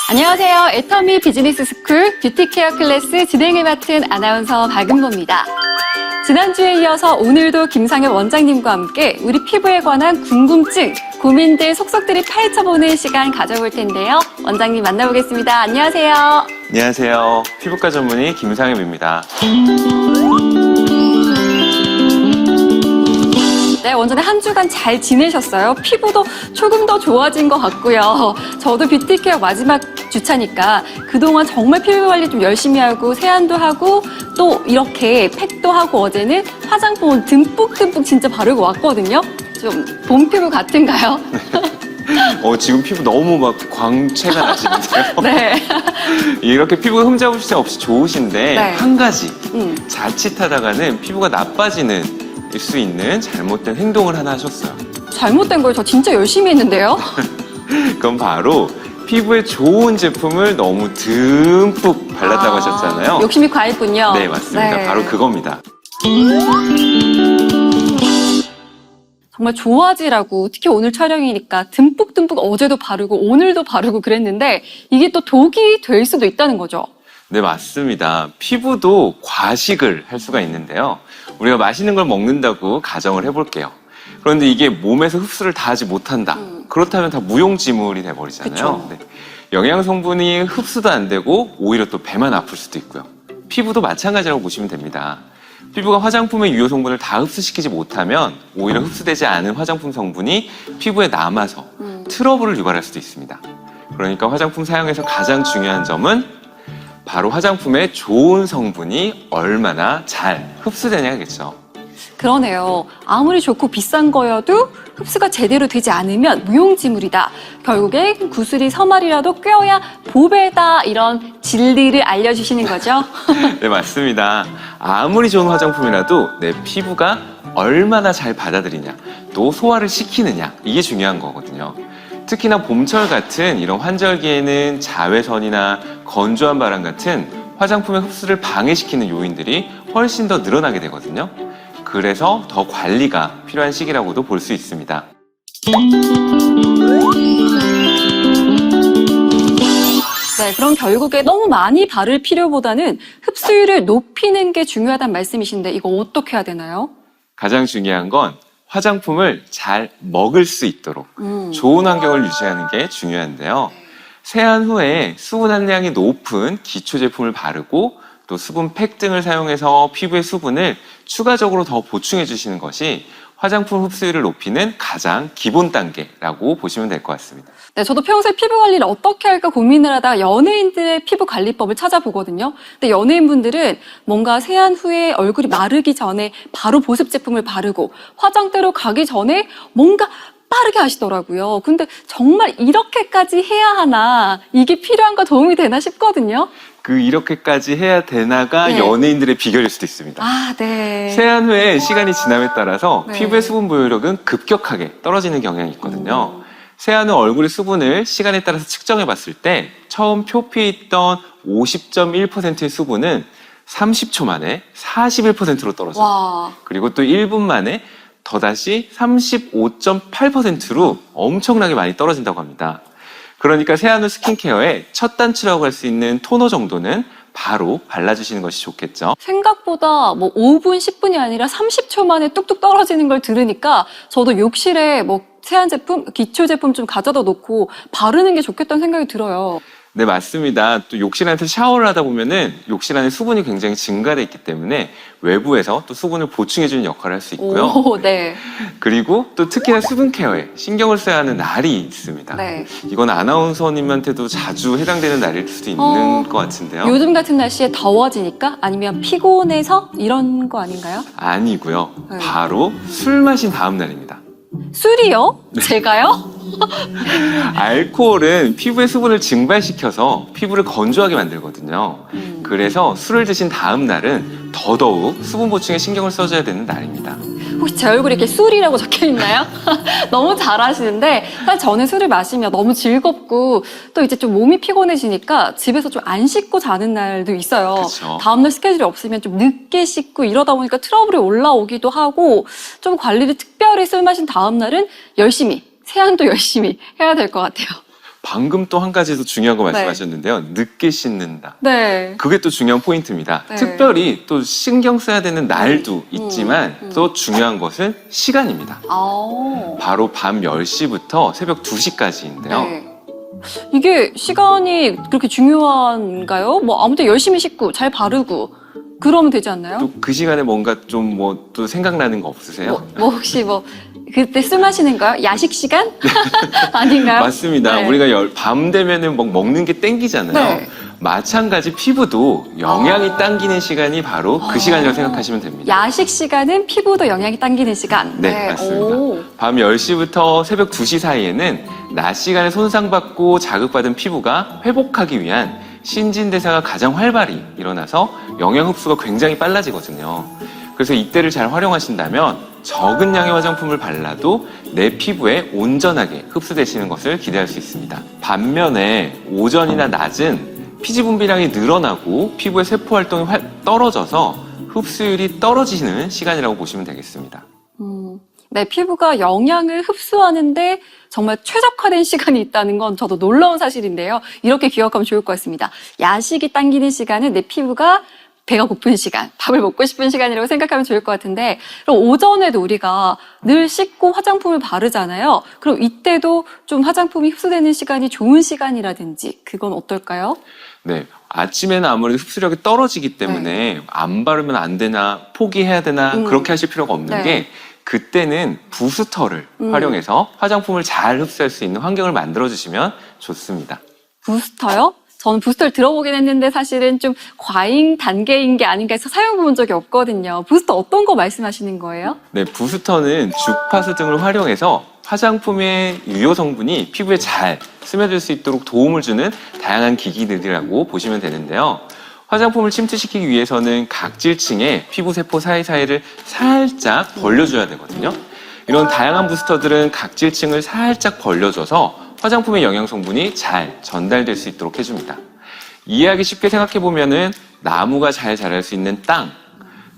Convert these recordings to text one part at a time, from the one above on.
안녕하세요. 애터미 비즈니스 스쿨 뷰티 케어 클래스 진행을 맡은 아나운서 박은보입니다. 지난주에 이어서 오늘도 김상엽 원장님과 함께 우리 피부에 관한 궁금증, 고민들 속속들이 파헤쳐보는 시간 가져볼 텐데요. 원장님 만나보겠습니다. 안녕하세요. 안녕하세요. 피부과 전문의 김상엽입니다. 네, 원장님 한 주간 잘 지내셨어요? 피부도 조금 더 좋아진 것 같고요. 저도 뷰티케어 마지막 주차니까 그동안 정말 피부 관리 좀 열심히 하고 세안도 하고 또 이렇게 팩도 하고 어제는 화장품을 듬뿍듬뿍 진짜 바르고 왔거든요. 좀 봄 피부 같은가요? 지금 피부 너무 막 광채가 나시는데요. 네. 이렇게 피부 흠잡을 수 없이 좋으신데 네. 한 가지 자칫하다가는 피부가 나빠지는 수 있는 잘못된 행동을 하나 하셨어요. 잘못된 걸 저 진짜 열심히 했는데요. 그건 바로 피부에 좋은 제품을 너무 듬뿍 발랐다고 하셨잖아요. 욕심이 과했군요. 네, 맞습니다. 네. 바로 그겁니다. 정말 좋아지라고 특히 오늘 촬영이니까 듬뿍듬뿍 어제도 바르고 오늘도 바르고 그랬는데 이게 또 독이 될 수도 있다는 거죠. 네, 맞습니다. 피부도 과식을 할 수가 있는데요. 우리가 맛있는 걸 먹는다고 가정을 해볼게요. 그런데 이게 몸에서 흡수를 다 하지 못한다. 그렇다면 다 무용지물이 돼버리잖아요. 네. 영양 성분이 흡수도 안 되고 오히려 또 배만 아플 수도 있고요. 피부도 마찬가지라고 보시면 됩니다. 피부가 화장품의 유효 성분을 다 흡수시키지 못하면 오히려 흡수되지 않은 화장품 성분이 피부에 남아서 트러블을 유발할 수도 있습니다. 그러니까 화장품 사용에서 가장 중요한 점은 바로 화장품의 좋은 성분이 얼마나 잘 흡수되냐겠죠. 그러네요. 아무리 좋고 비싼 거여도 흡수가 제대로 되지 않으면 무용지물이다. 결국엔 구슬이 서말이라도 꿰어야 보배다. 이런 진리를 알려주시는 거죠. 네, 맞습니다. 아무리 좋은 화장품이라도 내 피부가 얼마나 잘 받아들이냐, 또 소화를 시키느냐, 이게 중요한 거거든요. 특히나 봄철 같은 이런 환절기에는 자외선이나 건조한 바람 같은 화장품의 흡수를 방해시키는 요인들이 훨씬 더 늘어나게 되거든요. 그래서 더 관리가 필요한 시기라고도 볼 수 있습니다. 네, 그럼 결국에 너무 많이 바를 필요보다는 흡수율을 높이는 게 중요하다는 말씀이신데 이거 어떻게 해야 되나요? 가장 중요한 건 화장품을 잘 먹을 수 있도록 좋은 환경을 유지하는 게 중요한데요. 세안 후에 수분 함량이 높은 기초 제품을 바르고 또 수분 팩 등을 사용해서 피부의 수분을 추가적으로 더 보충해 주시는 것이 화장품 흡수율을 높이는 가장 기본 단계라고 보시면 될 것 같습니다. 네, 저도 평소에 피부 관리를 어떻게 할까 고민을 하다가 연예인들의 피부 관리법을 찾아보거든요. 근데 연예인분들은 뭔가 세안 후에 얼굴이 마르기 전에 바로 보습 제품을 바르고 화장대로 가기 전에 뭔가 빠르게 하시더라고요. 근데 정말 이렇게까지 해야 하나, 이게 필요한가 도움이 되나 싶거든요. 이렇게까지 해야 되나가 네. 연예인들의 비결일 수도 있습니다. 아, 네. 세안 후에 시간이 지남에 따라서 네. 피부의 수분 보유력은 급격하게 떨어지는 경향이 있거든요. 세안 후 얼굴의 수분을 시간에 따라서 측정해 봤을 때 처음 표피에 있던 50.1%의 수분은 30초 만에 41%로 떨어져요. 와. 그리고 또 1분 만에 더다시 35.8%로 엄청나게 많이 떨어진다고 합니다. 그러니까 세안 후 스킨케어의 첫 단추라고 할 수 있는 토너 정도는 바로 발라주시는 것이 좋겠죠. 생각보다 뭐 5분, 10분이 아니라 30초 만에 뚝뚝 떨어지는 걸 들으니까 저도 욕실에 뭐 세안 제품, 기초 제품 좀 가져다 놓고 바르는 게 좋겠다는 생각이 들어요. 네, 맞습니다. 또 욕실 안에서 샤워를 하다 보면은 욕실 안에 수분이 굉장히 증가돼 있기 때문에 외부에서 또 수분을 보충해주는 역할을 할 수 있고요. 오, 네. 그리고 또 특히나 수분 케어에 신경을 써야 하는 날이 있습니다. 네. 이건 아나운서님한테도 자주 해당되는 날일 수도 있는 것 같은데요. 요즘 같은 날씨에 더워지니까 아니면 피곤해서 이런 거 아닌가요? 아니고요. 네. 바로 술 마신 다음 날입니다. 술이요? 제가요? 알코올은 피부의 수분을 증발시켜서 피부를 건조하게 만들거든요. 그래서 술을 드신 다음 날은 더더욱 수분 보충에 신경을 써줘야 되는 날입니다. 혹시 제 얼굴에 이렇게 술이라고 적혀 있나요? 너무 잘하시는데 사실 저는 술을 마시면 너무 즐겁고 또 이제 좀 몸이 피곤해지니까 집에서 좀 안 씻고 자는 날도 있어요. 그쵸. 다음날 스케줄이 없으면 좀 늦게 씻고 이러다 보니까 트러블이 올라오기도 하고 좀 관리를 특별히 술 마신 다음날은 열심히 세안도 열심히 해야 될 것 같아요. 방금 또 한 가지 더 중요한 거 네. 말씀하셨는데요. 늦게 씻는다. 네. 그게 또 중요한 포인트입니다. 네. 특별히 또 신경 써야 되는 날도 있지만 또 중요한 것은 시간입니다. 아. 바로 밤 10시부터 새벽 2시까지인데요. 네. 이게 시간이 그렇게 중요한가요? 뭐 아무튼 열심히 씻고 잘 바르고 그러면 되지 않나요? 또 그 시간에 뭔가 좀 뭐 또 생각나는 거 없으세요? 뭐 혹시 뭐 그때 술 마시는 거요? 야식 시간? 아닌가요? 맞습니다. 네. 우리가 밤 되면은 막 먹는 게 땡기잖아요. 네. 마찬가지 피부도 영양이 당기는 시간이 바로 그 시간이라고 생각하시면 됩니다. 야식 시간은 피부도 영양이 당기는 시간. 네, 맞습니다. 오. 밤 10시부터 새벽 2시 사이에는 낮 시간에 손상받고 자극받은 피부가 회복하기 위한 신진대사가 가장 활발히 일어나서 영양 흡수가 굉장히 빨라지거든요. 그래서 이때를 잘 활용하신다면 적은 양의 화장품을 발라도 내 피부에 온전하게 흡수되시는 것을 기대할 수 있습니다. 반면에 오전이나 낮은 피지 분비량이 늘어나고 피부의 세포 활동이 떨어져서 흡수율이 떨어지는 시간이라고 보시면 되겠습니다. 네, 피부가 영양을 흡수하는데 정말 최적화된 시간이 있다는 건 저도 놀라운 사실인데요. 이렇게 기억하면 좋을 것 같습니다. 야식이 당기는 시간은 내 피부가 배가 고픈 시간, 밥을 먹고 싶은 시간이라고 생각하면 좋을 것 같은데 그럼 오전에도 우리가 늘 씻고 화장품을 바르잖아요. 그럼 이때도 좀 화장품이 흡수되는 시간이 좋은 시간이라든지 그건 어떨까요? 네, 아침에는 아무래도 흡수력이 떨어지기 때문에 안 바르면 안 되나 포기해야 되나 그렇게 하실 필요가 없는 네. 게 그때는 부스터를 활용해서 화장품을 잘 흡수할 수 있는 환경을 만들어주시면 좋습니다. 부스터요? 저는 부스터를 들어보긴 했는데 사실은 좀 과잉 단계인 게 아닌가 해서 사용해본 적이 없거든요. 부스터 어떤 거 말씀하시는 거예요? 네, 부스터는 주파수 등을 활용해서 화장품의 유효 성분이 피부에 잘 스며들 수 있도록 도움을 주는 다양한 기기들이라고 보시면 되는데요. 화장품을 침투시키기 위해서는 각질층의 피부 세포 사이사이를 살짝 벌려줘야 되거든요. 이런 다양한 부스터들은 각질층을 살짝 벌려줘서 화장품의 영양 성분이 잘 전달될 수 있도록 해줍니다. 이해하기 쉽게 생각해보면은 나무가 잘 자랄 수 있는 땅,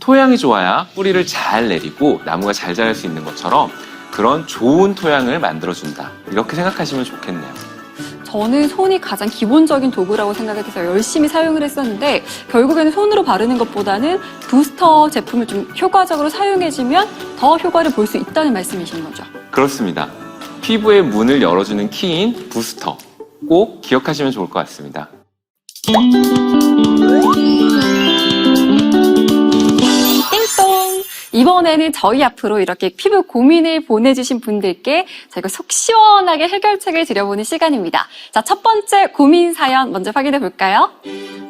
토양이 좋아야 뿌리를 잘 내리고 나무가 잘 자랄 수 있는 것처럼 그런 좋은 토양을 만들어준다. 이렇게 생각하시면 좋겠네요. 저는 손이 가장 기본적인 도구라고 생각해서 열심히 사용을 했었는데 결국에는 손으로 바르는 것보다는 부스터 제품을 좀 효과적으로 사용해주면 더 효과를 볼 수 있다는 말씀이신 거죠. 그렇습니다. 피부의 문을 열어주는 키인 부스터 꼭 기억하시면 좋을 것 같습니다. 띵동! 이번에는 저희 앞으로 이렇게 피부 고민을 보내주신 분들께 저희가 속 시원하게 해결책을 드려보는 시간입니다. 자, 첫 번째 고민 사연 먼저 확인해 볼까요?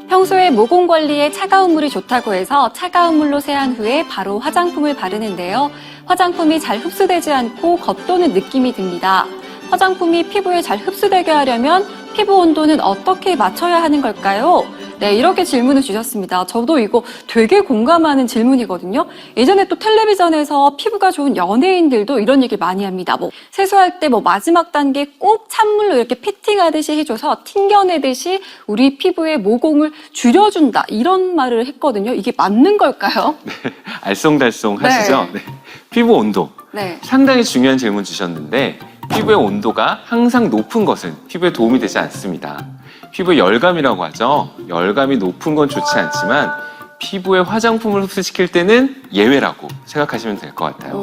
평소에 모공 관리에 차가운 물이 좋다고 해서 차가운 물로 세안 후에 바로 화장품을 바르는데요. 화장품이 잘 흡수되지 않고 겉도는 느낌이 듭니다. 화장품이 피부에 잘 흡수되게 하려면 피부 온도는 어떻게 맞춰야 하는 걸까요? 네, 이렇게 질문을 주셨습니다. 저도 이거 되게 공감하는 질문이거든요. 예전에 또 텔레비전에서 피부가 좋은 연예인들도 이런 얘기를 많이 합니다. 뭐 세수할 때 뭐 마지막 단계 꼭 찬물로 이렇게 피팅하듯이 해줘서 튕겨내듯이 우리 피부의 모공을 줄여준다. 이런 말을 했거든요. 이게 맞는 걸까요? 네, 알쏭달쏭 하시죠? 네. 피부 온도. 네. 상당히 중요한 질문 주셨는데 피부의 온도가 항상 높은 것은 피부에 도움이 되지 않습니다. 피부의 열감이라고 하죠. 열감이 높은 건 좋지 않지만 피부에 화장품을 흡수시킬 때는 예외라고 생각하시면 될 것 같아요.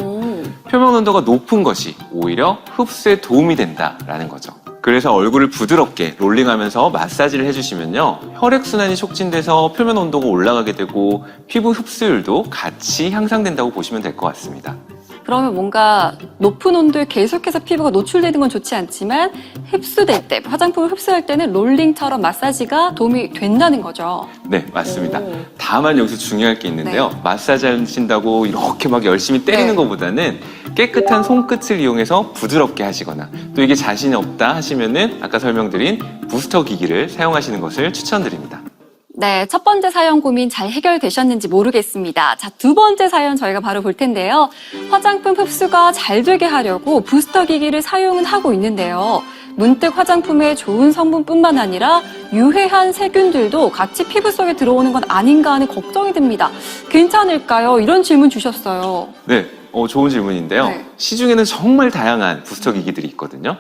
표면 온도가 높은 것이 오히려 흡수에 도움이 된다라는 거죠. 그래서 얼굴을 부드럽게 롤링하면서 마사지를 해주시면요. 혈액순환이 촉진돼서 표면 온도가 올라가게 되고 피부 흡수율도 같이 향상된다고 보시면 될 것 같습니다. 그러면 뭔가 높은 온도에 계속해서 피부가 노출되는 건 좋지 않지만 흡수될 때, 화장품을 흡수할 때는 롤링처럼 마사지가 도움이 된다는 거죠. 네, 맞습니다. 오. 다만 여기서 중요할 게 있는데요. 네. 마사지 하신다고 이렇게 막 열심히 때리는 네. 것보다는 깨끗한 손끝을 이용해서 부드럽게 하시거나 또 이게 자신이 없다 하시면은 아까 설명드린 부스터 기기를 사용하시는 것을 추천드립니다. 네, 첫 번째 사연 고민 잘 해결되셨는지 모르겠습니다. 자, 두 번째 사연 저희가 바로 볼 텐데요. 화장품 흡수가 잘 되게 하려고 부스터 기기를 사용은 하고 있는데요. 문득 화장품의 좋은 성분뿐만 아니라 유해한 세균들도 같이 피부 속에 들어오는 건 아닌가 하는 걱정이 듭니다. 괜찮을까요? 이런 질문 주셨어요. 네, 좋은 질문인데요. 네. 시중에는 정말 다양한 부스터 기기들이 있거든요.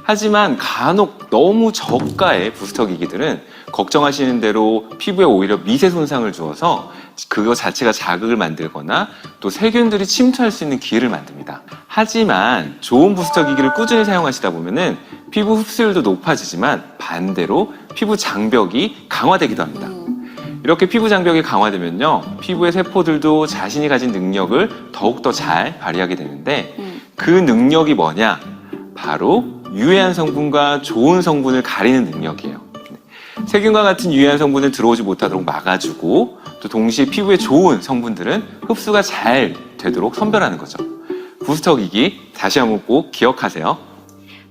하지만 간혹 너무 저가의 부스터 기기들은 걱정하시는 대로 피부에 오히려 미세 손상을 주어서 그거 자체가 자극을 만들거나 또 세균들이 침투할 수 있는 기회를 만듭니다. 하지만 좋은 부스터 기기를 꾸준히 사용하시다 보면은 피부 흡수율도 높아지지만 반대로 피부 장벽이 강화되기도 합니다. 이렇게 피부 장벽이 강화되면요, 피부의 세포들도 자신이 가진 능력을 더욱더 잘 발휘하게 되는데 그 능력이 뭐냐? 바로 유해한 성분과 좋은 성분을 가리는 능력이에요. 세균과 같은 유해한 성분을 들어오지 못하도록 막아주고 또 동시에 피부에 좋은 성분들은 흡수가 잘 되도록 선별하는 거죠. 부스터 기기 다시 한번 꼭 기억하세요.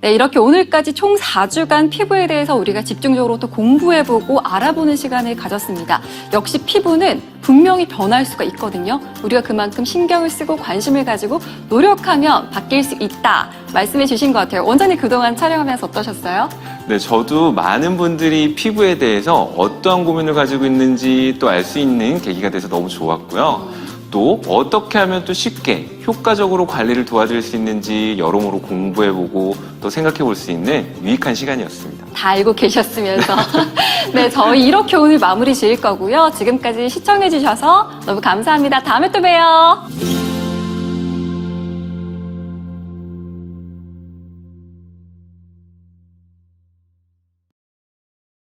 네, 이렇게 오늘까지 총 4주간 피부에 대해서 우리가 집중적으로 또 공부해보고 알아보는 시간을 가졌습니다. 역시 피부는 분명히 변할 수가 있거든요. 우리가 그만큼 신경을 쓰고 관심을 가지고 노력하면 바뀔 수 있다 말씀해 주신 것 같아요. 원장님 그동안 촬영하면서 어떠셨어요? 네, 저도 많은 분들이 피부에 대해서 어떠한 고민을 가지고 있는지 또 알 수 있는 계기가 돼서 너무 좋았고요. 또 어떻게 하면 또 쉽게 효과적으로 관리를 도와드릴 수 있는지 여러모로 공부해보고 또 생각해볼 수 있는 유익한 시간이었습니다. 다 알고 계셨으면서. 네, 저희 이렇게 오늘 마무리 지을 거고요. 지금까지 시청해 주셔서 너무 감사합니다. 다음에 또 봬요.